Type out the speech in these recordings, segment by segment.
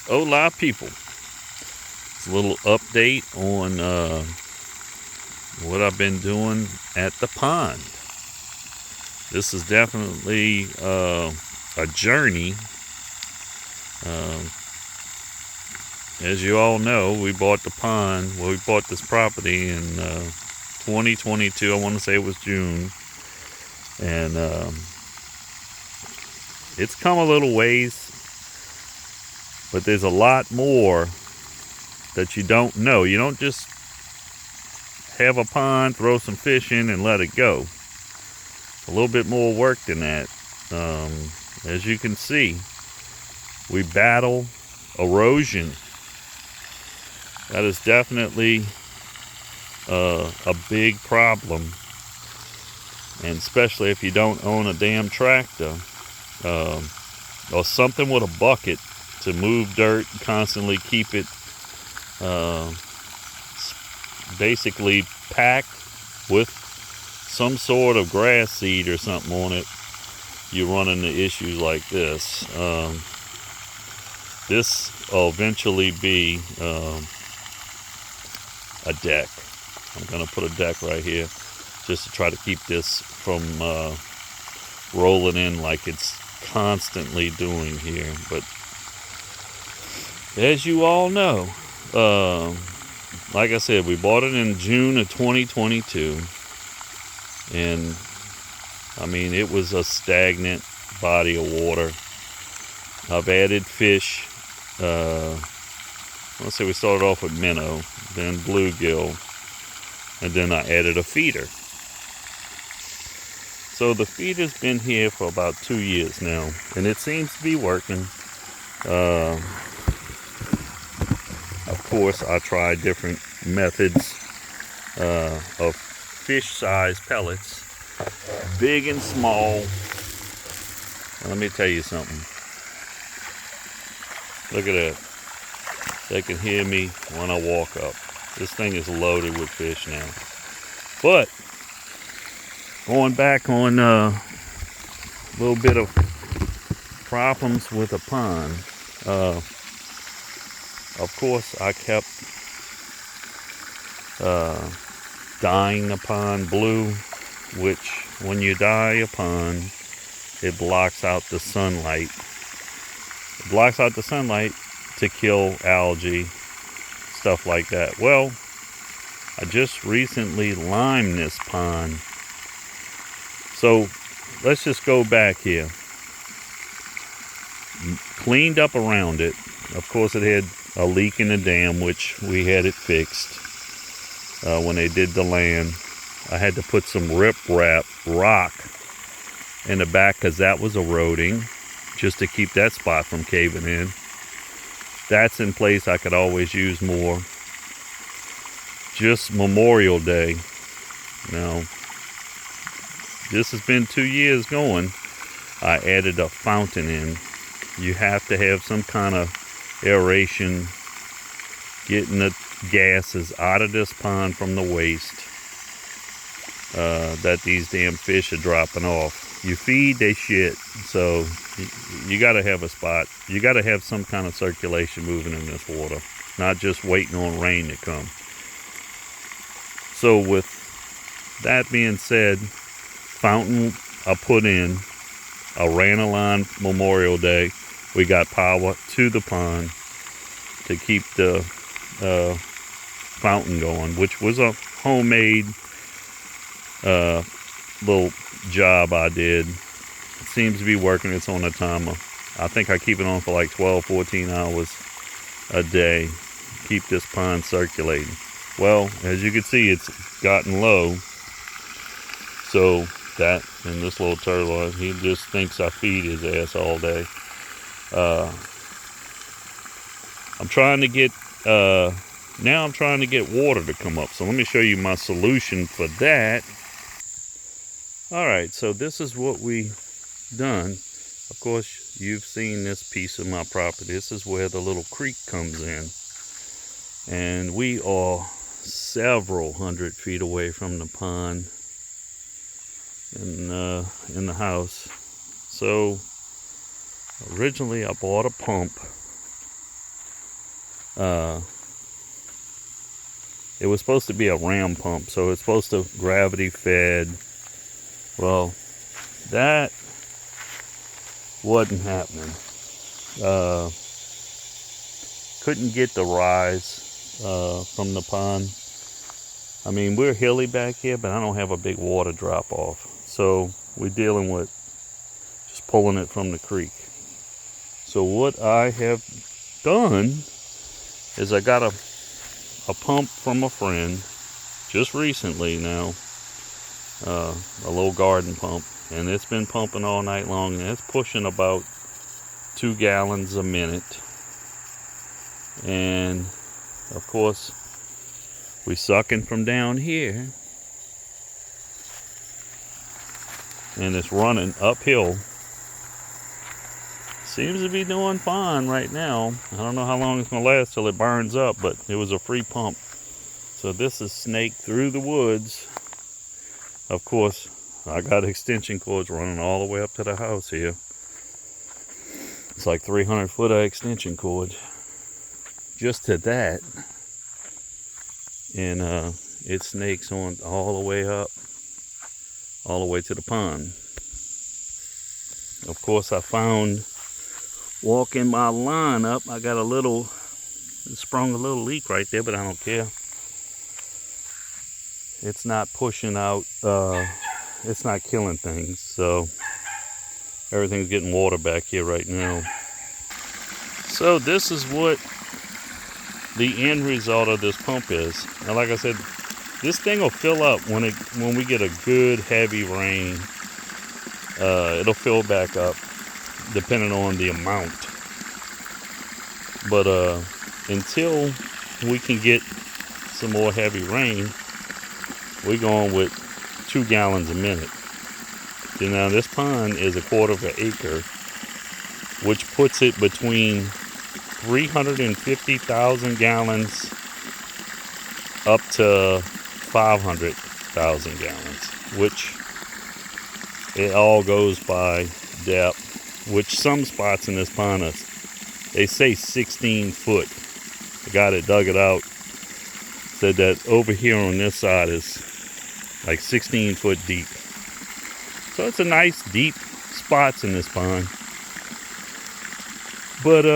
Hola people. It's a little update on what I've been doing at the pond. This is definitely a journey. Uh, as you all know, we bought the pond. Well, we bought this property in 2022. I want to say it was June. And it's come a little ways, but there's a lot more that you don't know. You don't just have a pond, throw some fish in, and let it go. A little bit more work than that. As you can see, we battle erosion. That is definitely a big problem, and especially if you don't own a damn tractor or something with a bucket to move dirt, constantly keep it basically packed with some sort of grass seed or something on it. You run into issues like this. This will eventually be a deck. I'm going to put a deck right here just to try to keep this from rolling in like it's constantly doing here. But as you all know, like I said, we bought it in June of 2022, and I mean, it was a stagnant body of water. I've added fish. Let's say we started off with minnow, then bluegill, and then I added a feeder. So the feeder's been here for about 2 years now, and it seems to be working. Of course, I tried different methods of fish size pellets, big and small. Let me tell you something. Look at that. They can hear me when I walk up. This thing is loaded with fish now. But going back on a little bit of problems with the pond. Of course, I kept dyeing the pond blue, which when you dye a pond, it blocks out the sunlight. It blocks out the sunlight to kill algae, stuff like that. Well, I just recently limed this pond. So let's just go back here. Cleaned up around it. Of course, it had a leak in the dam, which we had it fixed when they did the land. I had to put some riprap rock in the back because that was eroding, just to keep that spot from caving in. That's in place. I could always use more. Just Memorial Day. Now, this has been 2 years going. I added a fountain in. You have to have some kind of aeration, getting the gases out of this pond from the waste that these damn fish are dropping off. You feed, they shit. So you got to have a spot. You got to have some kind of circulation moving in this water, not just waiting on rain to come. So with that being said, fountain I put in. I ran a line Memorial Day. We got power to the pond to keep the fountain going, which was a homemade little job I did. It seems to be working. It's on a timer. I think I keep it on for like 12, 14 hours a day. Keep this pond circulating. Well, as you can see, it's gotten low. So that and this little turtle, he just thinks I feed his ass all day. I'm trying to get now I'm trying to get water to come up. So let me show you my solution for that. Alright, so this is what we done. Of course, you've seen this piece of my property. This is where the little creek comes in. And we are several hundred feet away from the pond in the house. So originally I bought a pump It was supposed to be a ram pump, so it's supposed to gravity fed. Well, that wasn't happening. Couldn't get the rise from the pond. I mean, we're hilly back here, but I don't have a big water drop off. So we're dealing with just pulling it from the creek. So what I have done is I got a pump from a friend just recently now, a little garden pump, and it's been pumping all night long, and it's pushing about 2 gallons a minute. And of course we sucking from down here, and it's running uphill. Seems to be doing fine right now. I don't know how long it's gonna last till it burns up, but it was a free pump. So this is snake through the woods. Of course, I got extension cords running all the way up to the house here. It's like 300 foot of extension cord just to that. And it snakes on all the way up, all the way to the pond. Of course, I found, walking my line up, I got sprung a little leak right there, but I don't care. It's not pushing out, it's not killing things, so everything's getting water back here right now. So this is what the end result of this pump is. Now, like I said, this thing will fill up when we get a good heavy rain. It'll fill back up depending on the amount. But until we can get some more heavy rain, we're going with 2 gallons a minute. Now this pond is 1/4 acre, which puts it between 350,000 gallons up to 500,000 gallons, which it all goes by depth, which some spots in this pond are, they say 16 foot. The guy that dug it out said that over here on this side is like 16 foot deep. So it's a nice deep spots in this pond. But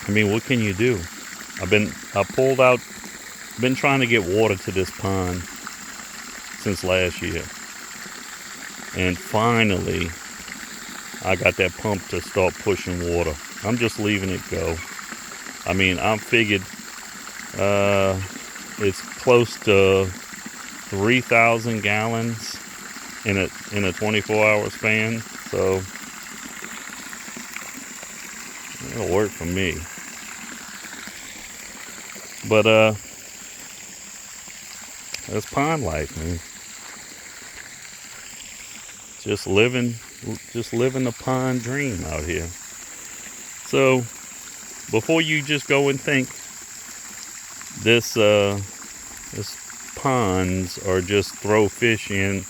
I mean, what can you do? Been trying to get water to this pond since last year. And finally, I got that pump to start pushing water. I'm just leaving it go. I mean, I'm figured it's close to 3,000 gallons in a 24-hour span. So it'll work for me. But that's pond life, man. Just living the pond dream out here. So before you just go and think this ponds are just throw fish in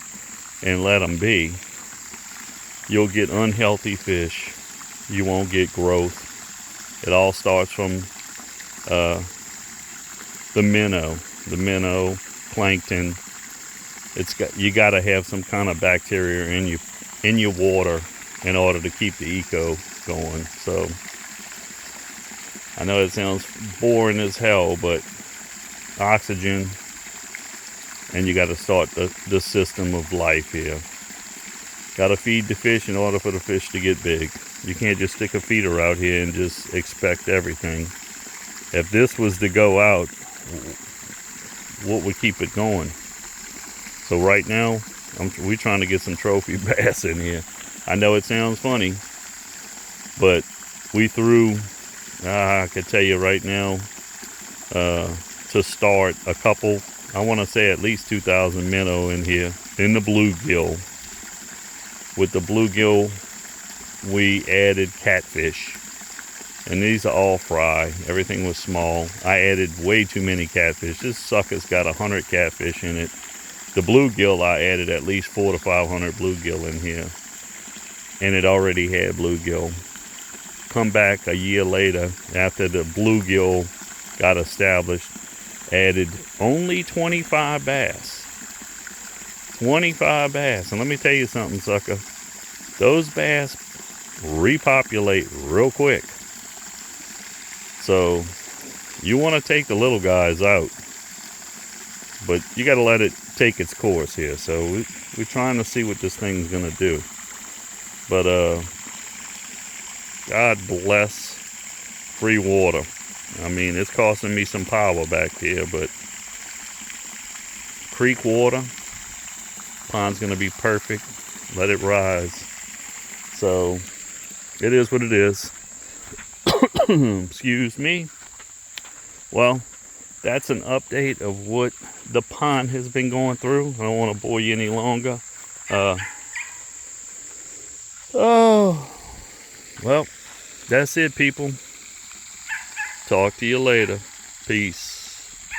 and let them be, you'll get unhealthy fish. You won't get growth. It all starts from the minnow, plankton. You got to have some kind of bacteria in your water in order to keep the eco going. So I know it sounds boring as hell, but oxygen, and you got to start the system of life here. Got to feed the fish in order for the fish to get big. You can't just stick a feeder out here and just expect everything. If this was to go out, what would keep it going? So right now, we're trying to get some trophy bass in here. I know it sounds funny, but we threw, I could tell you right now, to start a couple, I want to say at least 2,000 minnow in here, in the bluegill. With the bluegill, we added catfish. And these are all fry. Everything was small. I added way too many catfish. This sucker's got 100 catfish in it. The bluegill, I added at least 400 to 500 bluegill in here. And it already had bluegill. come back a year later after the bluegill got established, added only 25 bass. 25 bass. And let me tell you something, sucker. Those bass repopulate real quick. So you want to take the little guys out, but you got to let it take its course here. So we're trying to see what this thing's gonna do. But God bless free water. I mean, it's costing me some power back here, but creek water, pond's gonna be perfect. Let it rise. So it is what it is. Excuse me. Well, that's an update of what the pond has been going through. I don't want to bore you any longer. Oh, well, that's it, people. Talk to you later. Peace.